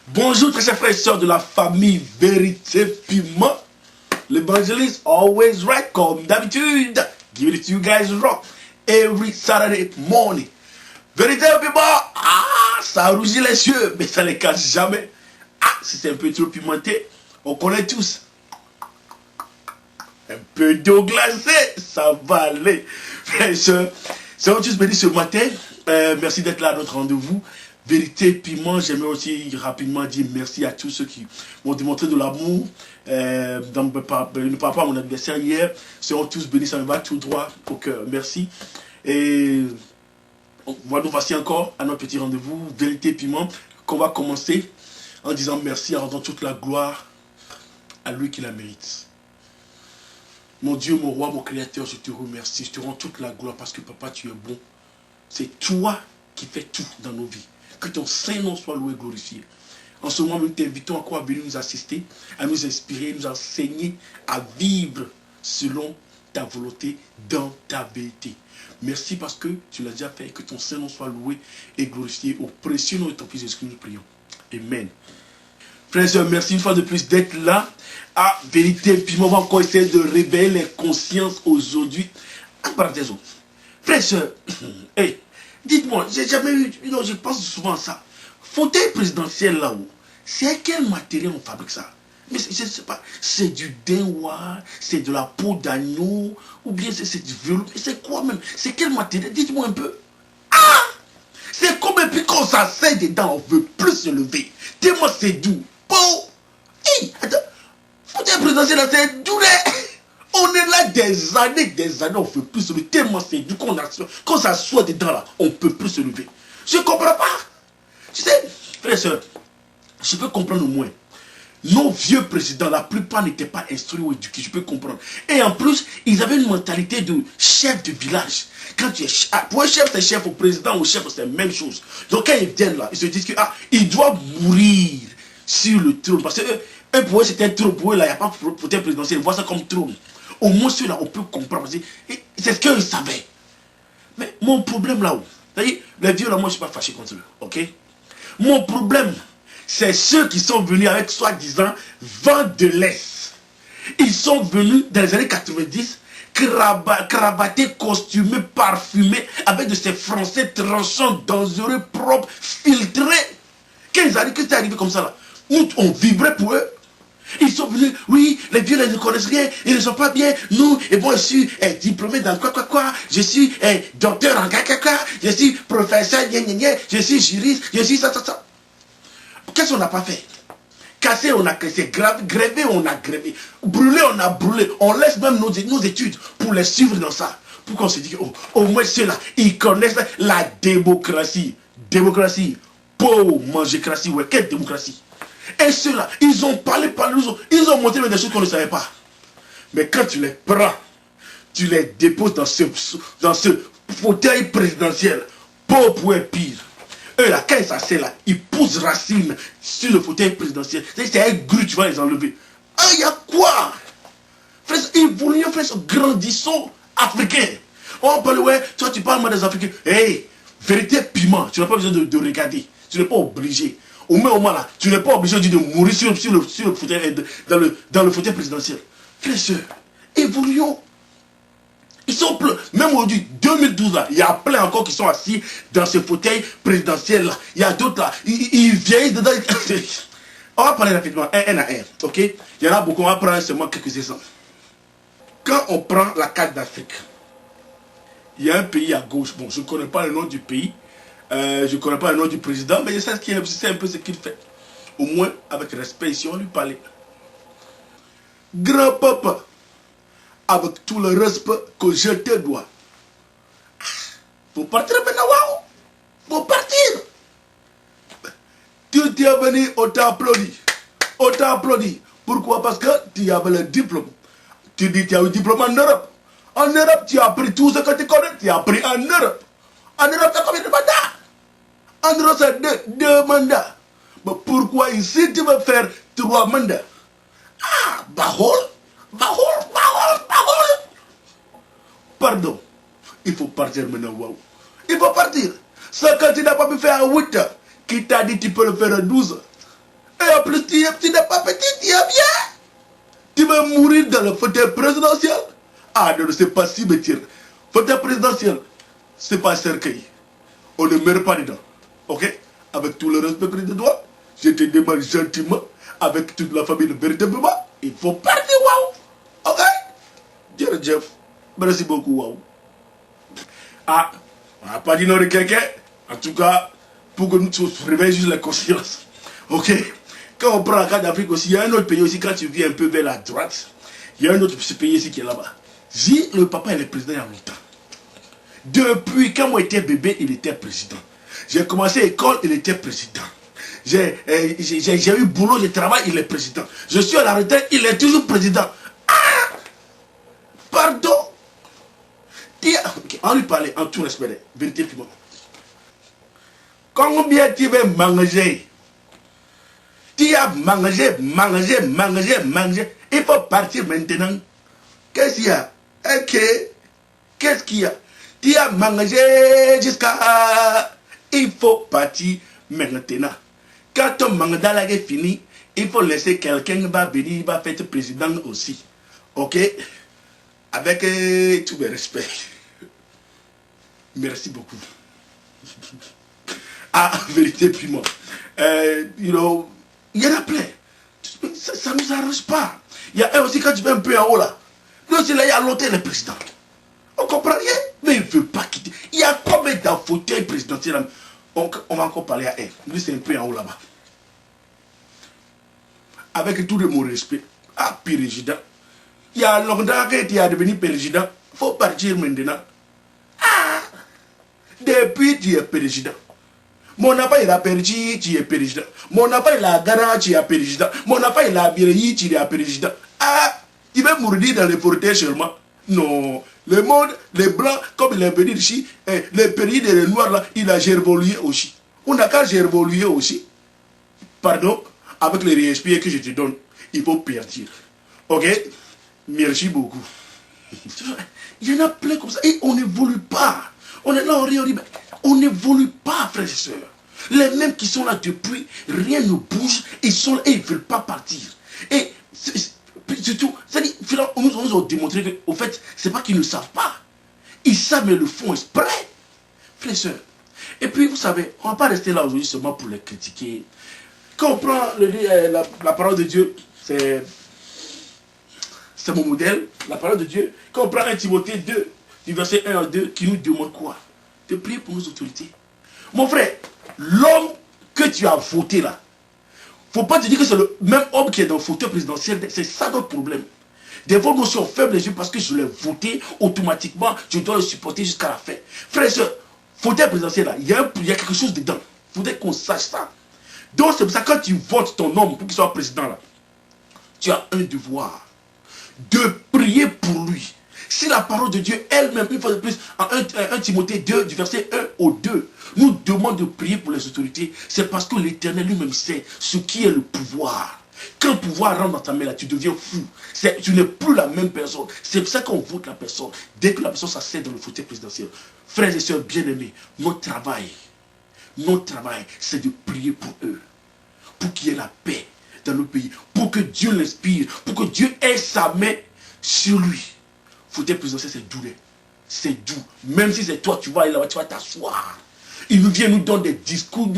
Bonjour très chers frères et sœurs de la famille Vérité Piment. L'évangéliste always right comme d'habitude. Give it to you guys rock every Saturday morning. Vérité Piment, ça rougit les cieux, mais ça les cache jamais. Si c'est un peu trop pimenté, on connaît tous. Un peu d'eau glacée, ça va aller. Frères et sœurs, c'est tous bénis ce matin. Merci d'être là à notre rendez-vous. Vérité Piment, j'aimerais aussi rapidement dire merci à tous ceux qui m'ont démontré de l'amour. Ne parle pas à mon adversaire hier. Seront tous bénis, ça me va tout droit au cœur. Merci. Et voilà, nous voici encore à notre petit rendez-vous, Vérité Piment, qu'on va commencer en disant merci, en rendant toute la gloire à lui qui la mérite. Mon Dieu, mon roi, mon créateur, je te remercie. Je te rends toute la gloire parce que papa, tu es bon. C'est toi qui fais tout dans nos vies. Que ton Saint-Nom soit loué et glorifié. En ce moment, nous t'invitons encore à venir nous assister, à nous inspirer, nous enseigner à vivre selon ta volonté dans ta vérité. Merci parce que tu l'as déjà fait et que ton Saint-Nom soit loué et glorifié. Au précieux nom de ton Fils Jésus-Christ, nous prions. Amen. Frères et sœurs, merci une fois de plus d'être là. À Vérité Piment, on va encore essayer de réveiller les consciences aujourd'hui. En parenthèse, frères et sœurs, hey, dites-moi, j'ai jamais eu, je pense souvent à ça. Fauteuil présidentiel là-haut, c'est quel matériel on fabrique ça? Mais je ne sais pas, c'est du denwa, c'est de la peau d'agneau, ou bien c'est du velours, c'est quoi même? C'est quel matériel? Dites-moi un peu. C'est comme et puis quand ça s'asseye dedans, on veut plus se lever. Tellement c'est doux. Bon, attends, fauteuil présidentiel là, c'est doux. On est là des années, on ne peut plus se lever. Tellement c'est doux quand ça soit dedans là, on ne peut plus se lever. Je ne comprends pas. Tu sais, frère et soeur, je peux comprendre au moins. Nos vieux présidents, la plupart n'étaient pas instruits ou éduqués, je peux comprendre. Et en plus, ils avaient une mentalité de chef de village. Quand tu es pour un chef, c'est chef, au président, au chef, c'est la même chose. Donc quand ils viennent là, ils se disent que ils doivent mourir sur le trône. Parce que pour eux, c'était un trône. Pour eux, là, il n'y a pas de fauteuil présidentiel. Ils voient ça comme trône. Au moins, ceux-là, on peut comprendre. C'est ce qu'ils savaient. Mais mon problème là-haut, les vieux là, moi, je ne suis pas fâché contre eux. Ok? Mon problème, c'est ceux qui sont venus avec soi-disant vent de l'Est. Ils sont venus dans les années 90, cravatés, costumés, parfumés, avec de ces Français tranchants, dangereux, propres, filtrés. Quand ils arrivent, que c'est arrivé comme ça là, nous, on vibrait pour eux. Ils sont venus, oui, les vieux ne connaissent rien, ils ne sont pas bien. Nous, et bon, je suis diplômé dans quoi, je suis docteur en quoi, je suis professeur, je suis juriste, je suis ça. Qu'est-ce qu'on n'a pas fait? Casser, on a cassé, gréver, on a grévé, brûler, on a brûlé. On laisse même nos études pour les suivre dans ça. Pour qu'on se dise, au moins ceux-là, ils connaissent la démocratie. Démocratie, pauvre mangécratie, ouais, quelle démocratie? Et ceux-là, ils ont parlé, ils ont montré des choses qu'on ne savait pas. Mais quand tu les prends, tu les déposes dans ce fauteuil présidentiel, pauvre ou pire. Eux là, quand ils s'asseyent là, ils poussent racines sur le fauteuil présidentiel. C'est un grue, tu vas les enlever. Il y a quoi? Frère, évoluons, frère, grandissons africains. On parle, ouais, toi tu parles moi des Africains. Hey, Vérité Piment, tu n'as pas besoin de regarder. Tu n'es pas obligé. Au moins là, tu n'es pas obligé de mourir sur le fauteuil, dans le fauteuil présidentiel. Frère, sœurs, évoluons. Ils sont pleins. Même aujourd'hui, 2012 là, il y a plein encore qui sont assis dans ce fauteuil présidentiel là. Il y a d'autres là, ils vieillissent dedans. On va parler rapidement, un à un, ok? Il y en a beaucoup, on va prendre seulement quelques exemples. Quand on prend la carte d'Afrique, il y a un pays à gauche. Bon, je ne connais pas le nom du pays, je ne connais pas le nom du président, mais je sais un peu ce qu'il fait. Au moins, avec respect, ici, on lui parlait. Grand-papa, avec tout le respect que je te dois. Faut partir maintenant, waouh! Faut partir! Tu es venu, on t'a applaudi. On t'a applaudi. Pourquoi? Parce que tu avais le diplôme. Tu dis que tu as eu le diplôme en Europe. En Europe, tu as appris tout ce que tu connais. Tu as appris en Europe. En Europe, tu as combien de mandats? En Europe, c'est deux mandats. Mais pourquoi ici, tu veux faire 3 mandats? Bahol. Pardon. Il faut partir maintenant, waouh. Il faut partir. Ce que tu n'as pas pu faire à 8 heures, qui t'a dit tu peux le faire à 12 heures. Et en plus, tu n'es pas petit, tu es bien. Tu vas mourir dans le fauteuil présidentiel. Ah, non, c'est pas si métier. Fauteuil présidentiel, c'est pas un cercueil. On ne meurt pas dedans. Ok? Avec tout le respect que je te dois, je te demande gentiment, avec toute la famille de véritablement, il faut partir, waouh. Ok? Jeff, merci beaucoup, waouh. Ah, on n'a pas dit non de quelqu'un. En tout cas, pour que nous se réveillons juste la conscience. Ok? Quand on prend la carte d'Afrique aussi, il y a un autre pays aussi, quand tu viens un peu vers la droite, il y a un autre pays ici qui est là-bas. J, le papa, il est président il y a longtemps. Depuis quand moi j'étais bébé, il était président. J'ai commencé l'école, il était président. J'ai eu boulot, j'ai travaillé, il est président. Je suis à la retraite, il est toujours président. Ah! Pardon? Okay, on lui parlait en tout respect, vérité puis bon. Combien tu veux manger? Tu as mangé. Il faut partir maintenant. Qu'est-ce qu'il y a? Ok. Qu'est-ce qu'il y a? Tu as mangé jusqu'à... Il faut partir maintenant. Quand ton mandat est fini, il faut laisser quelqu'un va venir, va faire président aussi. Ok? Avec tout le respect. Merci beaucoup. Ah, vérité, puis moi. You know, il y en a plein. Ça ne nous arrange pas. Il y a un aussi, quand tu vas un peu en haut là. Lui aussi, là, il y a l'autre, le président. On comprend rien. Mais il ne veut pas quitter. Il y a combien d'un fauteuil présidentiel? On va encore parler à elle. Lui, c'est un peu en haut là-bas. Avec tout le mon respect. Ah, président. Il y a longtemps que tu es devenu président. Il faut partir maintenant. Ah! Depuis, tu es président. Mon papa il a perdu, tu es président. Mon papa il a gagné, tu es président. Mon papa il a vieilli, tu es président. Ah, tu veux mourir dans les fauteuils seulement? Non. Le monde, les blancs, comme il est venu ici, le pays des noirs là, il a gervolué aussi. On a qu'à gervoluer aussi. Pardon, avec les respects que je te donne, il faut partir. Ok? Merci beaucoup. Il y en a plein comme ça. Et on n'évolue pas. On est là, on n'évolue pas, frères et sœurs. Les mêmes qui sont là depuis, rien ne bouge, ils sont là et ils ne veulent pas partir. Et surtout, on nous a démontré qu'au fait, ce n'est pas qu'ils ne savent pas. Ils savent, mais le font exprès. Frères et sœurs. Et puis, vous savez, on ne va pas rester là aujourd'hui seulement pour les critiquer. Quand on prend la parole de Dieu, c'est mon modèle, la parole de Dieu. Quand on prend 1 Timothée 2, du verset 1 à 2, qui nous demande quoi? De prier pour nos autorités. Mon frère, l'homme que tu as voté là, il ne faut pas te dire que c'est le même homme qui est dans le fauteuil présidentiel. C'est ça notre problème. Des fois, nous sommes faibles les yeux parce que je l'ai voté, automatiquement, je dois le supporter jusqu'à la fin. Frère et soeur, fauteuil présidentiel là, il y a quelque chose dedans. Il faudrait qu'on sache ça. Donc c'est pour ça que quand tu votes ton homme pour qu'il soit président là, tu as un devoir de prier pour lui. Si la parole de Dieu elle-même, une fois de plus, en 1 Timothée 2, du verset 1 au 2, nous demande de prier pour les autorités, c'est parce que l'Éternel lui-même sait ce qui est le pouvoir. Quand le pouvoir rentre dans ta main, là, tu deviens fou. Tu n'es plus la même personne. C'est pour ça qu'on vote la personne. Dès que la personne s'assied dans le fauteuil présidentiel. Frères et sœurs bien-aimés, notre travail, c'est de prier pour eux. Pour qu'il y ait la paix dans le pays. Pour que Dieu l'inspire. Pour que Dieu ait sa main sur lui. Fauteuil présidentiel, c'est doux. C'est doux. Même si c'est toi, tu vas aller là-bas, tu vas t'asseoir. Il nous vient nous donner des discours.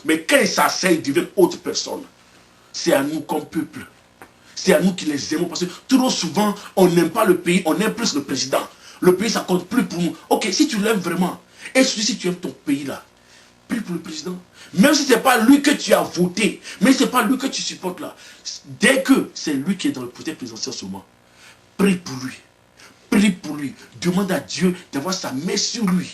Mais quand il s'assied, il devient autre personne. C'est à nous comme peuple. C'est à nous qui les aimons. Parce que trop souvent, on n'aime pas le pays, on aime plus le président. Le pays, ça compte plus pour nous. Ok, si tu l'aimes vraiment, et si tu aimes ton pays là, prie pour le président. Même si ce n'est pas lui que tu as voté, mais ce n'est pas lui que tu supportes là. Dès que c'est lui qui est dans le fauteuil présidentiel seulement, prie pour lui. Prie pour lui. Demande à Dieu d'avoir sa main sur lui.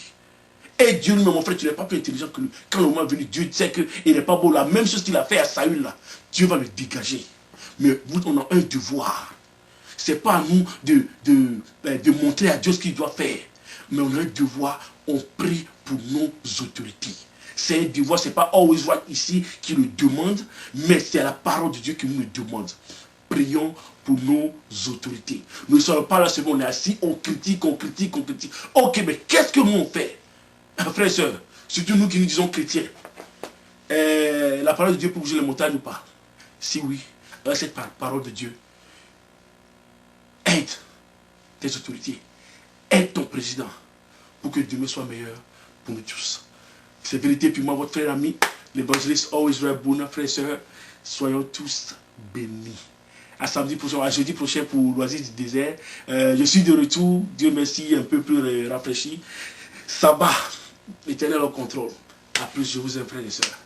Et Dieu lui-même, mon frère, tu n'es pas plus intelligent que lui. Quand le moment est venu, Dieu sait qu'il n'est pas beau. La même chose qu'il a fait à Saül là, Dieu va le dégager. Mais vous, on a un devoir. Ce n'est pas à nous de montrer à Dieu ce qu'il doit faire. Mais on a un devoir, on prie pour nos autorités. C'est un devoir, ce n'est pas always right ici qui le demande, mais c'est la parole de Dieu qui nous le demande. Prions pour nos autorités. Nous ne sommes pas là seulement, on est assis, on critique. Ok, mais qu'est-ce que nous on fait? Frères et sœurs, surtout nous qui nous disons chrétiens, la parole de Dieu peut bouger les montagnes ou pas? Si oui, cette parole de Dieu, aide tes autorités, aide ton président pour que demain soit meilleur pour nous tous. C'est vérité, puis moi, votre frère ami, l'évangéliste Always Ray Bouna, frères et sœurs, soyons tous bénis. À samedi prochain, à jeudi prochain pour l'Oasis du désert. Je suis de retour, Dieu merci, un peu plus rafraîchi. Sabbat, l'Éternel au contrôle. A plus, je vous aime, frères et sœurs.